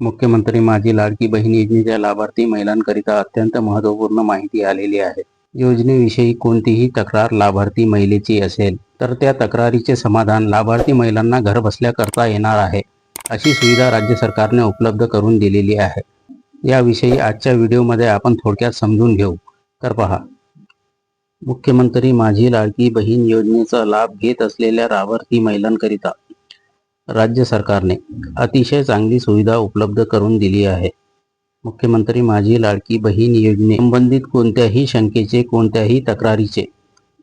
मुख्यमंत्री माझी लाडकी बहीण योजनेच्या लाभार्थी महिलांकरिता अत्यंत महत्त्वपूर्ण माहिती आलेली आहे. योजनेविषयी कोणतीही तक्रार लाभार्थी महिलेची असेल तर त्या तक्रारीचे समाधान लाभार्थी महिलांना घरबसल्या करता येणार आहे. अशी सुविधा राज्य सरकारने उपलब्ध करून दिलेली आहे. याविषयी आजच्या व्हिडिओमध्ये आपण थोडक्यात समजून घेऊ. तर पहा, मुख्यमंत्री माझी लाडकी बहीण योजनेचा लाभ घेत असलेल्या लाभार्थी महिलांकरिता राज्य सरकारने अतिशय चांगली सुविधा उपलब्ध करून दिली आहे. मुख्यमंत्री माझी लाडकी बहीण योजने संबंधित कोणत्याही शंकेचे, कोणत्याही तक्रारीचे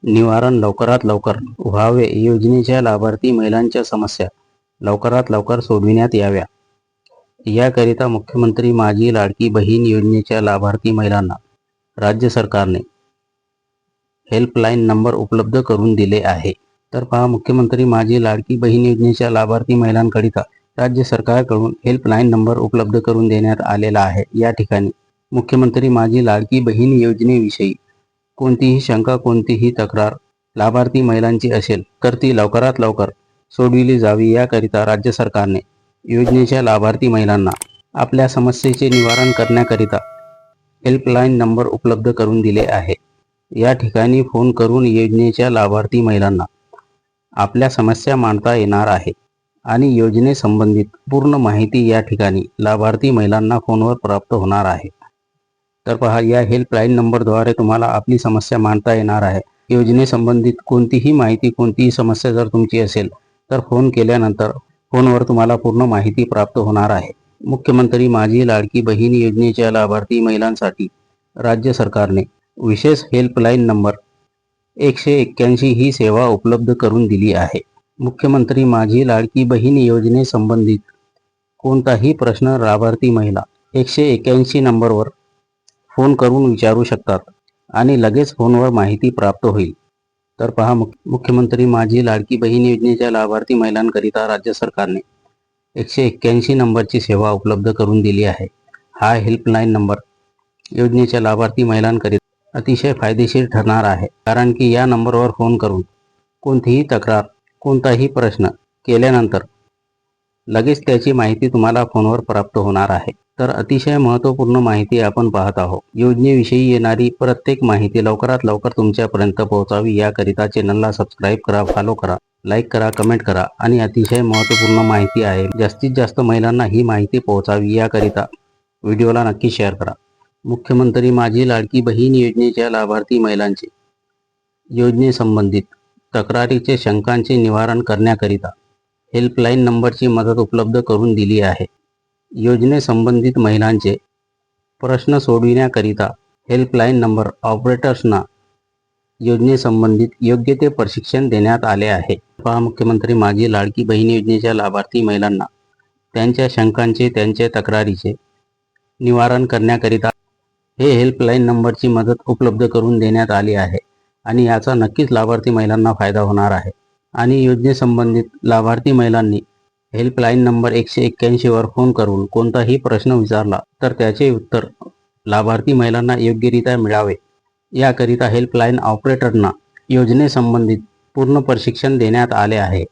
निवारण लवकरात लवकर व्हावे, योजनेच्या लाभार्थी महिलांच्या समस्या लवकरात लवकर सोडविण्यात याव्या, याकरिता मुख्यमंत्री माझी लाडकी बहीण योजनेच्या लाभार्थी महिलांना राज्य सरकारने हेल्पलाईन नंबर उपलब्ध करून दिले आहे. तर पहा, मुख्यमंत्री माझी लाडकी बहीण योजनेच्या लाभार्थी महिलांकरिता राज्य सरकारकडून हेल्पलाईन नंबर उपलब्ध करून देण्यात आलेला आहे. या ठिकाणी मुख्यमंत्री माझी लाडकी बहीण योजनेविषयी कोणतीही शंका, कोणतीही तक्रार लाभार्थी महिलांची असेल तर ती लवकरात लवकर सोडविली जावी, याकरिता राज्य सरकारने योजनेच्या लाभार्थी महिलांना आपल्या समस्येचे निवारण करण्याकरिता हेल्पलाईन नंबर उपलब्ध करून दिले आहे. या ठिकाणी फोन करून योजनेच्या लाभार्थी महिलांना आपल्या समस्या मांडता येणार आहे आणि योजनेसंबंधित पूर्ण माहिती या ठिकाणी लाभार्थी महिलांना फोनवर प्राप्त होणार आहे. तर पहा, या हेल्पलाईन नंबरद्वारे तुम्हाला आपली समस्या मांडता येणार आहे. योजनेसंबंधित कोणतीही माहिती, कोणतीही समस्या जर तुमची असेल तर फोन केल्यानंतर फोनवर तुम्हाला पूर्ण माहिती प्राप्त होणार आहे. मुख्यमंत्री माझी लाडकी बहीण योजनेच्या लाभार्थी महिलांसाठी राज्य सरकारने विशेष हेल्पलाईन नंबर 181 ही सेवा उपलब्ध करून दिली आहे. मुख्यमंत्री माझी लाडकी बहीण योजनेसंबंधित कोणताही प्रश्न लाभार्थी महिला 181 नंबरवर फोन करून विचारू शकतात आणि लगेच फोनवर माहिती प्राप्त होईल. तर पहा, मुख्यमंत्री माझी लाडकी बहीण योजनेच्या लाभार्थी महिलांकरिता राज्य सरकारने 181 नंबरची सेवा उपलब्ध करून दिली आहे. हा हेल्पलाईन नंबर योजनेच्या लाभार्थी महिलांकरिता अतिशय फायदेशीर ठरणार आहे, कारण की या नंबरवर फोन करून कोणतीही तक्रार, कोणताही प्रश्न केल्यानंतर लगेच त्याची माहिती तुम्हाला फोनवर प्राप्त होणार आहे. तर अतिशय महत्त्वपूर्ण माहिती आपण पाहत आहोत. योजनेविषयी येणारी प्रत्येक माहिती लवकरात लवकर तुमच्यापर्यंत पोहोचावी, याकरिता चॅनलला सबस्क्राईब करा, फॉलो करा, लाईक करा, कमेंट करा आणि अतिशय महत्त्वपूर्ण माहिती आहे, जास्तीत जास्त महिलांना ही माहिती पोहोचावी, याकरिता व्हिडिओला नक्की शेअर करा. मुख्यमंत्री माझी लाडकी बहीण योजनेच्या लाभार्थी महिलांचे योजनेसंबंधित तक्रारीचे, शंकांचे निवारण करण्याकरिता हेल्पलाईन नंबरची मदत उपलब्ध करून दिली आहे. योजनेसंबंधित महिलांचे प्रश्न सोडविण्याकरिता हेल्पलाईन नंबर ऑपरेटर्सना योजनेसंबंधित योग्य ते प्रशिक्षण देण्यात आले आहे. पहा, मुख्यमंत्री माझी लाडकी बहीण योजनेच्या लाभार्थी महिलांना त्यांच्या शंकांचे, त्यांच्या तक्रारीचे निवारण करण्याकरिता हे हेल्पलाईन नंबरची मदत उपलब्ध करून देण्यात आली आहे आणि याचा नक्कीच लाभार्थी महिलांना फायदा होणार आहे. आणि योजनेसंबंधित लाभार्थी महिलांनी हेल्पलाईन नंबर 181 वर फोन करून कोणताही प्रश्न विचारला तर त्याचे उत्तर लाभार्थी महिलांना योग्यरित्या मिळावे, याकरिता हेल्पलाईन ऑपरेटरना योजनेसंबंधित पूर्ण प्रशिक्षण देण्यात आले आहे.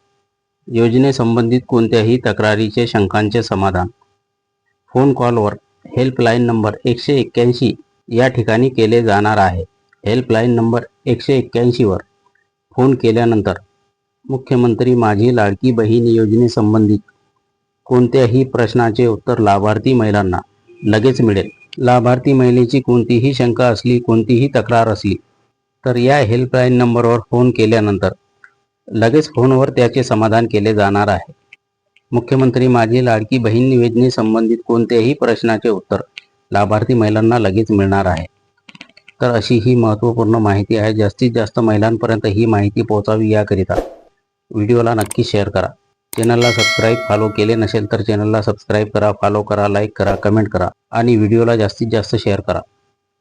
योजनेसंबंधित कोणत्याही तक्रारीचे, शंकांचे समाधान फोन कॉलवर हेल्पलाईन नंबर 181 या ठिकाणी केले जाणार आहे. हेल्पलाईन नंबर 181 वर फोन केल्यानंतर मुख्यमंत्री माझी लाडकी बहीण योजनेसंबंधित कोणत्याही प्रश्नाचे उत्तर लाभार्थी महिलांना लगेच मिळेल. लाभार्थी महिलेची कोणतीही शंका असली, कोणतीही तक्रार असली तर या हेल्पलाईन नंबरवर फोन केल्यानंतर लगेच फोनवर त्याचे समाधान केले जाणार आहे. मुख्यमंत्री माझी लाडकी बहीण योजनेसंबंधित कोणत्याही प्रश्नाचे उत्तर लाभार्थी महिलांना लगेच मिळणार आहे. तर अशी ही महत्त्वपूर्ण माहिती आहे. जास्तीत जास्त महिलांपर्यंत ही माहिती पोहोचावी, याकरिता व्हिडिओला नक्की शेअर करा. चॅनलला सबस्क्राईब, फॉलो केले नसेल तर चॅनलला सबस्क्राईब करा, फॉलो करा, लाईक करा, कमेंट करा आणि व्हिडिओला जास्तीत जास्त शेअर करा.